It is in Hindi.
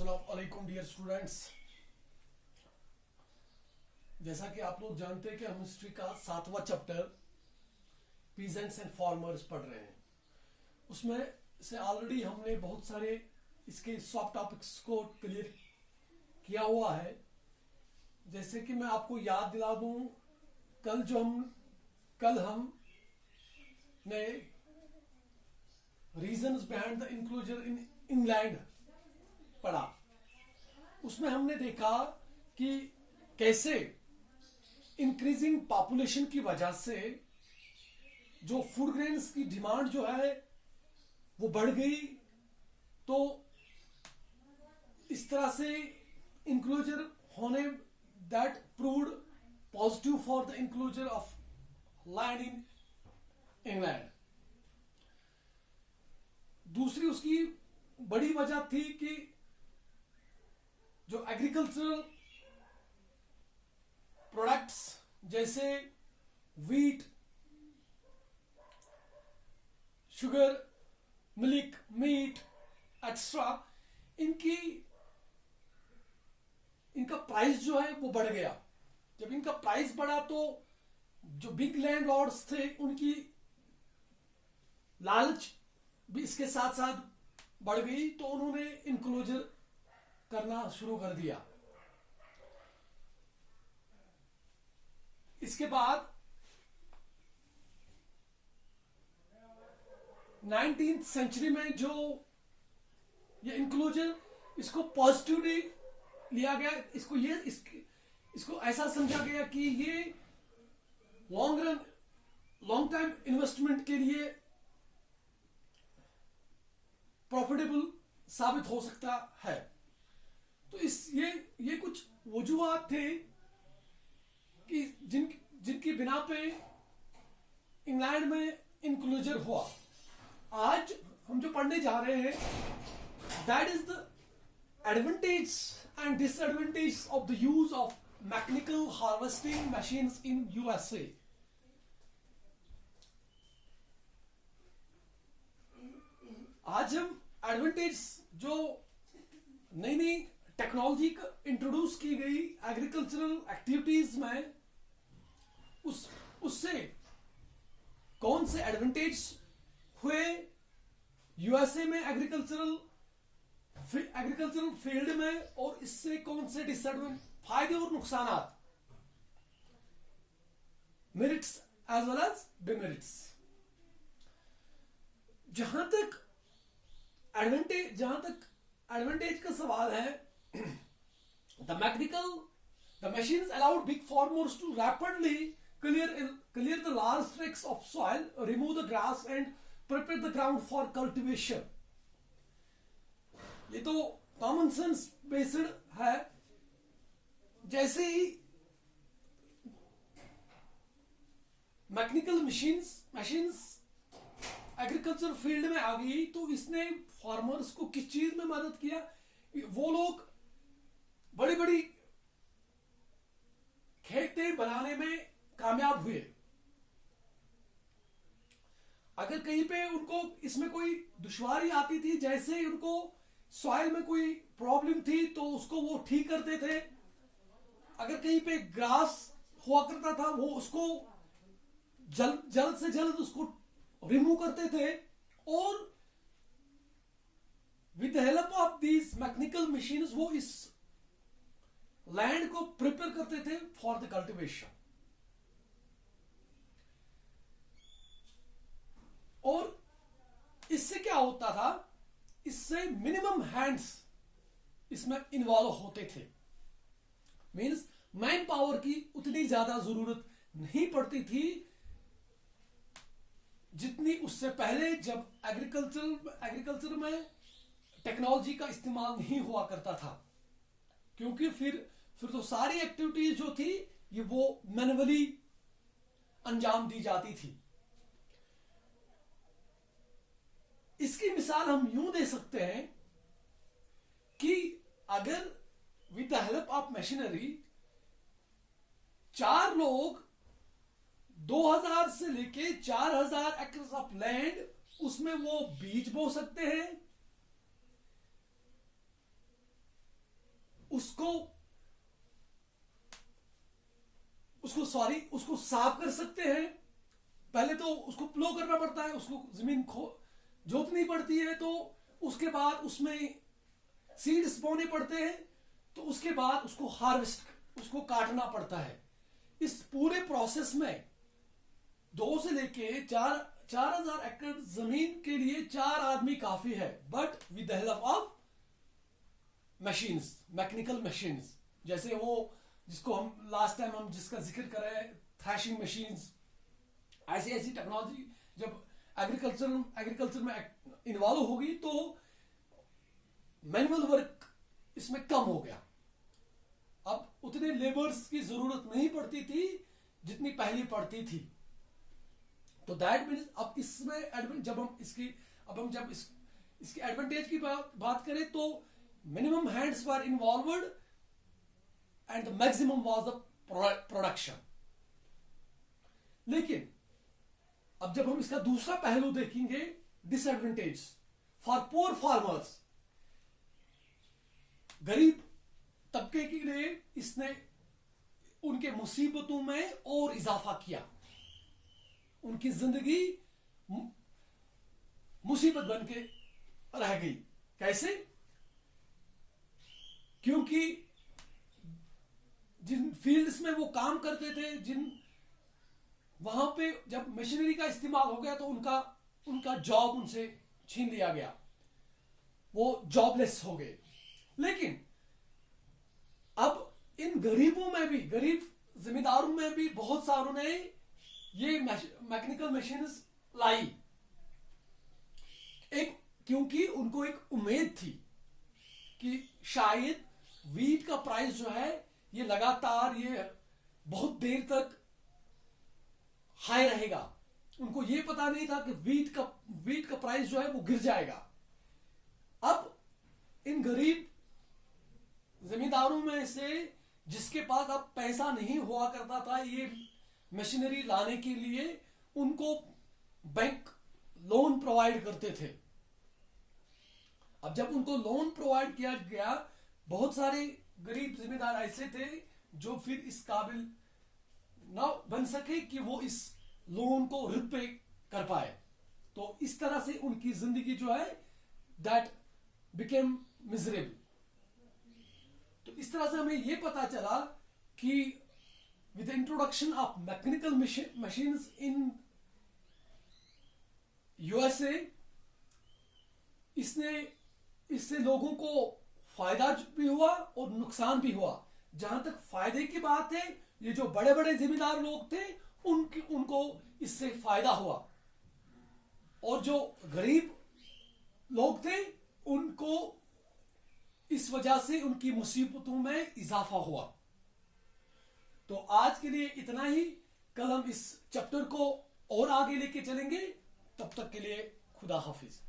अस्सलाम वालेकुम डियर स्टूडेंट्स। जैसा कि आप लोग जानते हैं कि हम हिस्ट्री का 7वां चैप्टर पीजेंट्स एंड फार्मर्स पढ़ रहे हैं। उसमें से ऑलरेडी हमने बहुत सारे इसके सब टॉपिक्स को क्लियर किया हुआ है। जैसे कि मैं आपको याद दिला दूं, कल हम ने reasons behind the inclusion in England पढ़ा। उसमें हमने देखा कि कैसे इंक्रीजिंग पॉपुलेशन की वजह से जो फूड ग्रेन्स की डिमांड जो है वो बढ़ गई। तो इस तरह से इंक्लूजर होने that proved positive for the enclosure of land in England. दूसरी उसकी बड़ी वजह थी कि जो एग्रीकल्चरल प्रोडक्ट्स जैसे wheat, sugar, milk, meat extra, इनका प्राइस जो है वो बढ़ गया। जब इनका प्राइस बढ़ा तो जो बिग लैंड लॉर्ड्स थे उनकी लालच भी इसके साथ साथ बढ़ गई, तो उन्होंने इंक्लोजर करना शुरू कर दिया। इसके बाद 19th सेंचुरी में जो ये इंक्लूजन इसको पॉजिटिवली लिया गया, इसको ऐसा समझा गया कि ये लॉन्ग टाइम इन्वेस्टमेंट के लिए प्रॉफिटेबल साबित हो सकता है। तो ये कुछ वजूहात थे कि जिनकी बिना पे इंग्लैंड में इंक्लूजर हुआ। आज हम जो पढ़ने जा रहे हैं, that is the advantage and disadvantage of the use of mechanical harvesting machines in USA. आज हम एडवांटेज जो नई टेक्नोलॉजी इंट्रोड्यूस की गई एग्रीकल्चरल एक्टिविटीज में, उससे कौन से एडवांटेज हुए यूएसए में एग्रीकल्चरल फील्ड में, और इससे कौन से डिसएडवांटेज, फायदे और नुकसान, merits as well as demerits. जहां तक एडवांटेज का सवाल है, the machines allowed big farmers to rapidly clear the large tracts of soil, remove the grass and prepare the ground for cultivation. ये तो कॉमन सेंस बेस्ड है। जैसे ही मैकेनिकल मशीन्स एग्रीकल्चर फील्ड में आ गई, तो इसने फार्मर्स को किस चीज में मदद किया? वो लोग बड़ी बड़ी खेतें बनाने में कामयाब हुए। अगर कहीं पे उनको इसमें कोई दुश्वारी आती थी, जैसे उनको सॉइल में कोई प्रॉब्लम थी, तो उसको वो ठीक करते थे। अगर कहीं पे ग्रास हुआ करता था, वो उसको जल्द से जल्द उसको रिमूव करते थे, और with the help of these mechanical machines वो इस लैंड को प्रिपेयर करते थे फॉर द कल्टीवेशन। और इससे क्या होता था? इससे मिनिमम हैंड्स इसमें इन्वॉल्व होते थे। मींस मैन पावर की उतनी ज्यादा जरूरत नहीं पड़ती थी जितनी उससे पहले, जब एग्रीकल्चर में टेक्नोलॉजी का इस्तेमाल नहीं हुआ करता था। क्योंकि फिर तो सारी एक्टिविटीज जो थी ये वो मैनुअली अंजाम दी जाती थी। इसकी मिसाल हम यूं दे सकते हैं कि अगर with the help of machinery 4 लोग 2000 से लेके 4000 एकड़ ऑफ लैंड, उसमें वो बीज बो सकते हैं, उसको उसको साफ कर सकते हैं। पहले तो उसको प्लो करना पड़ता है, उसको जमीन जोतनी पड़ती है, तो उसके बाद उसमें सीड्स बोने पड़ते हैं, तो उसके बाद उसको हार्वेस्ट, उसको काटना पड़ता है। इस पूरे प्रोसेस में 2 से लेके 4,000 एकड़ जमीन के लिए 4 आदमी काफी है, but with the help of machines, mechanical machines, जैसे वो जिसको हम लास्ट टाइम हम जिसका जिक्र कर रहे हैं, थ्रैशिंग मशीन्स, ऐसी टेक्नोलॉजी जब एग्रीकल्चर में इन्वॉल्व होगी तो मैनुअल वर्क इसमें कम हो गया। अब उतने लेबर्स की जरूरत नहीं पड़ती थी जितनी पहले पड़ती थी। तो दैट मीन्स अब इसमें जब हम इसकी एडवांटेज की बात करें तो minimum hands were involved and the maximum was the production. लेकिन अब जब हम इसका दूसरा पहलू देखेंगे, डिसएडवांटेज फॉर पुअर फार्मर्स, गरीब तबके के लिए इसने उनके मुसीबतों में और इजाफा किया, उनकी जिंदगी मुसीबत बन के रह गई। कैसे? क्योंकि जिन फील्ड्स में वो काम करते थे, वहां पे जब मशीनरी का इस्तेमाल हो गया तो उनका जॉब उनसे छीन लिया गया, वो जॉबलेस हो गए। लेकिन अब इन गरीबों में भी, गरीब जिम्मेदारों में भी बहुत सारों ने ये मैकेनिकल मशीन्स लाई, क्योंकि उनको एक उम्मीद थी कि शायद वीट का प्राइस जो है ये लगातार ये बहुत देर तक हाई रहेगा। उनको ये पता नहीं था कि वीट का प्राइस जो है वो गिर जाएगा। अब इन गरीब जमींदारों में से जिसके पास अब पैसा नहीं हुआ करता था ये मशीनरी लाने के लिए, उनको बैंक लोन प्रोवाइड करते थे। अब जब उनको लोन प्रोवाइड किया गया, बहुत सारे गरीब जिम्मेदार ऐसे थे जो फिर इस काबिल ना बन सके कि वो इस लोन को रिपे कर पाए। तो इस तरह से उनकी जिंदगी जो है दैट बिकेम मिजरेबल। तो इस तरह से हमें यह पता चला कि with the introduction of mechanical machines in USA, इससे लोगों को फायदा भी हुआ और नुकसान भी हुआ। जहां तक फायदे की बात है, ये जो बड़े बड़े जिम्मेदार लोग थे उनको इससे फायदा हुआ, और जो गरीब लोग थे उनको इस वजह से उनकी मुसीबतों में इजाफा हुआ। तो आज के लिए इतना ही। कल हम इस चैप्टर को और आगे लेके चलेंगे। तब तक के लिए खुदा हाफिज।